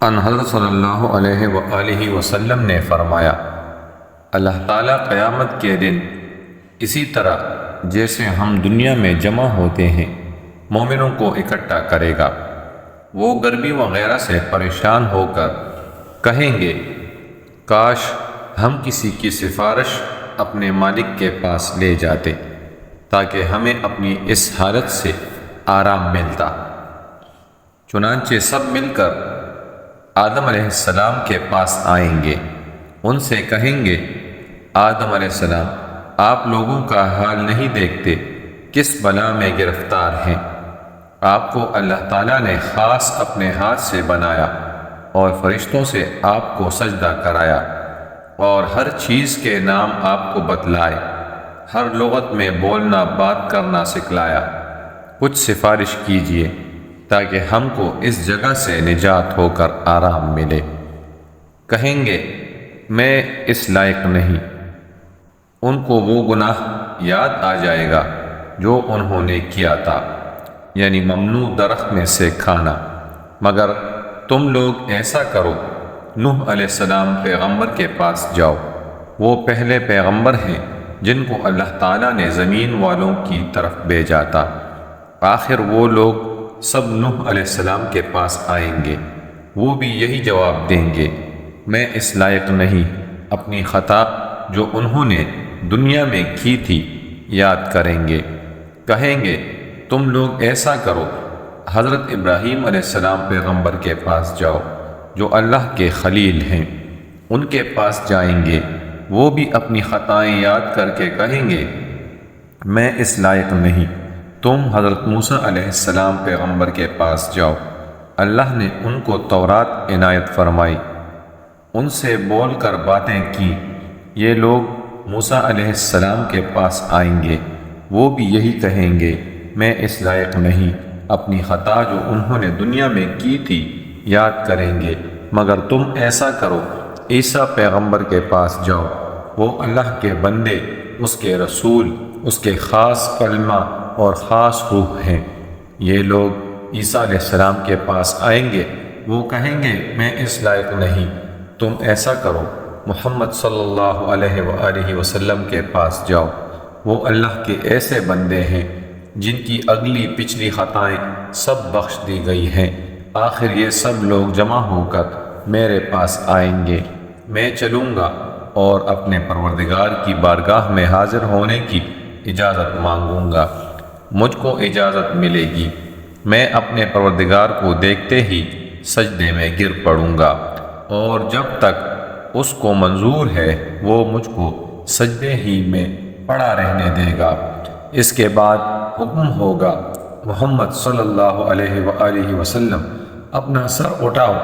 ان حضرت صلی اللہ علیہ وآلہ وسلم نے فرمایا، اللہ تعالیٰ قیامت کے دن اسی طرح جیسے ہم دنیا میں جمع ہوتے ہیں مومنوں کو اکٹھا کرے گا۔ وہ گرمی وغیرہ سے پریشان ہو کر کہیں گے، کاش ہم کسی کی سفارش اپنے مالک کے پاس لے جاتے تاکہ ہمیں اپنی اس حالت سے آرام ملتا۔ چنانچہ سب مل کر آدم علیہ السلام کے پاس آئیں گے، ان سے کہیں گے، آدم علیہ السلام، آپ لوگوں کا حال نہیں دیکھتے کس بلا میں گرفتار ہیں۔ آپ کو اللہ تعالیٰ نے خاص اپنے ہاتھ سے بنایا اور فرشتوں سے آپ کو سجدہ کرایا اور ہر چیز کے نام آپ کو بتلائے، ہر لغت میں بولنا بات کرنا سکھلایا۔ کچھ سفارش کیجئے تاکہ ہم کو اس جگہ سے نجات ہو کر آرام ملے۔ کہیں گے، میں اس لائق نہیں۔ ان کو وہ گناہ یاد آ جائے گا جو انہوں نے کیا تھا، یعنی ممنوع درخت میں سے کھانا۔ مگر تم لوگ ایسا کرو، نوح علیہ السلام پیغمبر کے پاس جاؤ، وہ پہلے پیغمبر ہیں جن کو اللہ تعالیٰ نے زمین والوں کی طرف بھیجا تھا۔ آخر وہ لوگ سب نوح علیہ السلام کے پاس آئیں گے، وہ بھی یہی جواب دیں گے، میں اس لائق نہیں۔ اپنی خطا جو انہوں نے دنیا میں کی تھی یاد کریں گے، کہیں گے، تم لوگ ایسا کرو، حضرت ابراہیم علیہ السلام پیغمبر کے پاس جاؤ جو اللہ کے خلیل ہیں، ان کے پاس جائیں گے، وہ بھی اپنی خطائیں یاد کر کے کہیں گے، میں اس لائق نہیں۔ تم حضرت موسیٰ علیہ السلام پیغمبر کے پاس جاؤ، اللہ نے ان کو تورات عنایت فرمائی، ان سے بول کر باتیں کی۔ یہ لوگ موسیٰ علیہ السلام کے پاس آئیں گے، وہ بھی یہی کہیں گے، میں اس لائق نہیں۔ اپنی خطا جو انہوں نے دنیا میں کی تھی یاد کریں گے، مگر تم ایسا کرو، عیسیٰ پیغمبر کے پاس جاؤ، وہ اللہ کے بندے، اس کے رسول، اس کے خاص کلمہ اور خاص روح ہیں۔ یہ لوگ عیسیٰ علیہ السلام کے پاس آئیں گے، وہ کہیں گے، میں اس لائق نہیں۔ تم ایسا کرو، محمد صلی اللہ علیہ وآلہ وسلم کے پاس جاؤ، وہ اللہ کے ایسے بندے ہیں جن کی اگلی پچھلی خطائیں سب بخش دی گئی ہیں۔ آخر یہ سب لوگ جمع ہو کر میرے پاس آئیں گے، میں چلوں گا اور اپنے پروردگار کی بارگاہ میں حاضر ہونے کی اجازت مانگوں گا۔ مجھ کو اجازت ملے گی، میں اپنے پروردگار کو دیکھتے ہی سجدے میں گر پڑوں گا، اور جب تک اس کو منظور ہے وہ مجھ کو سجدے ہی میں پڑا رہنے دے گا۔ اس کے بعد حکم ہوگا، محمد صلی اللہ علیہ وآلہ وسلم، اپنا سر اٹھاؤ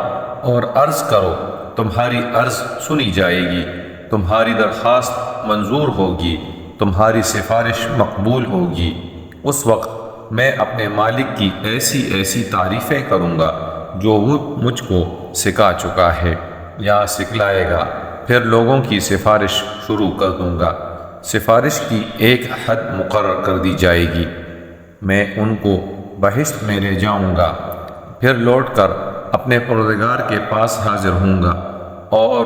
اور عرض کرو، تمہاری عرض سنی جائے گی، تمہاری درخواست منظور ہوگی، تمہاری سفارش مقبول ہوگی۔ اس وقت میں اپنے مالک کی ایسی ایسی تعریفیں کروں گا جو وہ مجھ کو سکھا چکا ہے یا سکھلائے گا، پھر لوگوں کی سفارش شروع کر دوں گا۔ سفارش کی ایک حد مقرر کر دی جائے گی، میں ان کو بہشت میں لے جاؤں گا، پھر لوٹ کر اپنے پروردگار کے پاس حاضر ہوں گا اور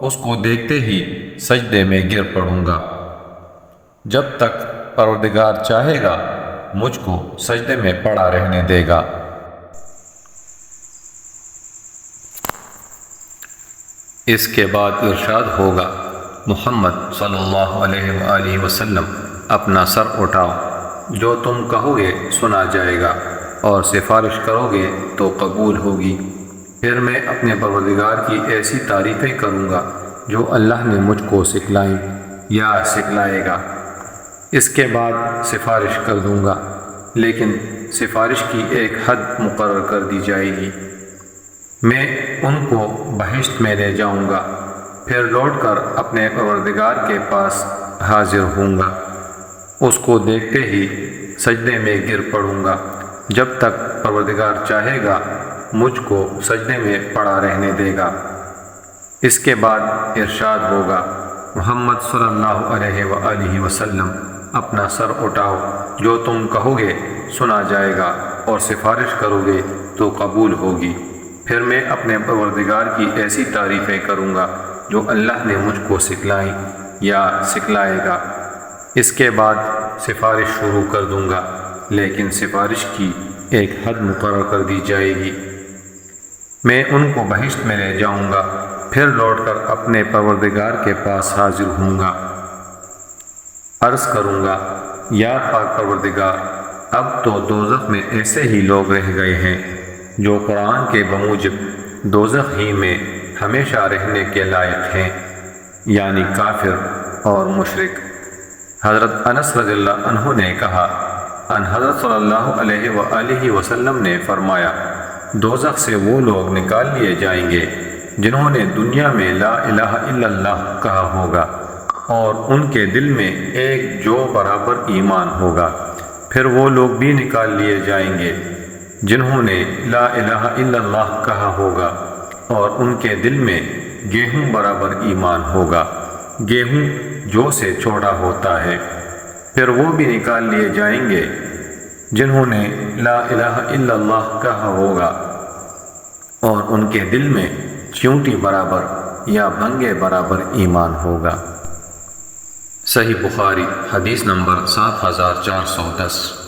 اس کو دیکھتے ہی سجدے میں گر پڑوں گا۔ جب تک پروردگار چاہے گا مجھ کو سجدے میں پڑا رہنے دے گا۔ اس کے بعد ارشاد ہوگا، محمد صلی اللہ علیہ وآلہ وسلم، اپنا سر اٹھاؤ، جو تم کہو گے سنا جائے گا اور سفارش کرو گے تو قبول ہوگی۔ پھر میں اپنے پروردگار کی ایسی تعریفیں کروں گا جو اللہ نے مجھ کو سکھلائیں یا سکھلائے گا۔ اس کے بعد سفارش کر دوں گا، لیکن سفارش کی ایک حد مقرر کر دی جائے گی، میں ان کو بہشت میں لے جاؤں گا، پھر لوٹ کر اپنے پروردگار کے پاس حاضر ہوں گا، اس کو دیکھتے ہی سجدے میں گر پڑوں گا، جب تک پروردگار چاہے گا مجھ کو سجدے میں پڑا رہنے دے گا۔ اس کے بعد ارشاد ہوگا، محمد صلی اللہ علیہ وآلہ وسلم، اپنا سر اٹھاؤ، جو تم کہو گے سنا جائے گا اور سفارش کرو گے تو قبول ہوگی۔ پھر میں اپنے پروردگار کی ایسی تعریفیں کروں گا جو اللہ نے مجھ کو سکھلائی یا سکھلائے گا۔ اس کے بعد سفارش شروع کر دوں گا، لیکن سفارش کی ایک حد مقرر کر دی جائے گی۔ میں ان کو بہشت میں لے جاؤں گا، پھر لوٹ کر اپنے پروردگار کے پاس حاضر ہوں گا۔ عرض کروں گا، یا پاک پروردگار، اب تو دوزخ میں ایسے ہی لوگ رہ گئے ہیں جو قرآن کے بموجب دوزخ ہی میں ہمیشہ رہنے کے لائق ہیں، یعنی کافر اور مشرک۔ حضرت انس رضی اللہ عنہ نے کہا، ان حضرت صلی اللہ علیہ وآلہ وسلم نے فرمایا، دوزخ سے وہ لوگ نکال لیے جائیں گے جنہوں نے دنیا میں لا الہ الا اللہ کہا ہوگا اور ان کے دل میں ایک جو برابر ایمان ہوگا۔ پھر وہ لوگ بھی نکال لیے جائیں گے جنہوں نے لا الہ الا اللہ کہا ہوگا اور ان کے دل میں گیہوں برابر ایمان ہوگا، گیہوں جو سے چھوٹا ہوتا ہے۔ پھر وہ بھی نکال لیے جائیں گے جنہوں نے لا الہ الا اللہ کہا ہوگا اور ان کے دل میں چیونٹی برابر یا بھنگے برابر ایمان ہوگا۔ صحیح بخاری حدیث نمبر 7410۔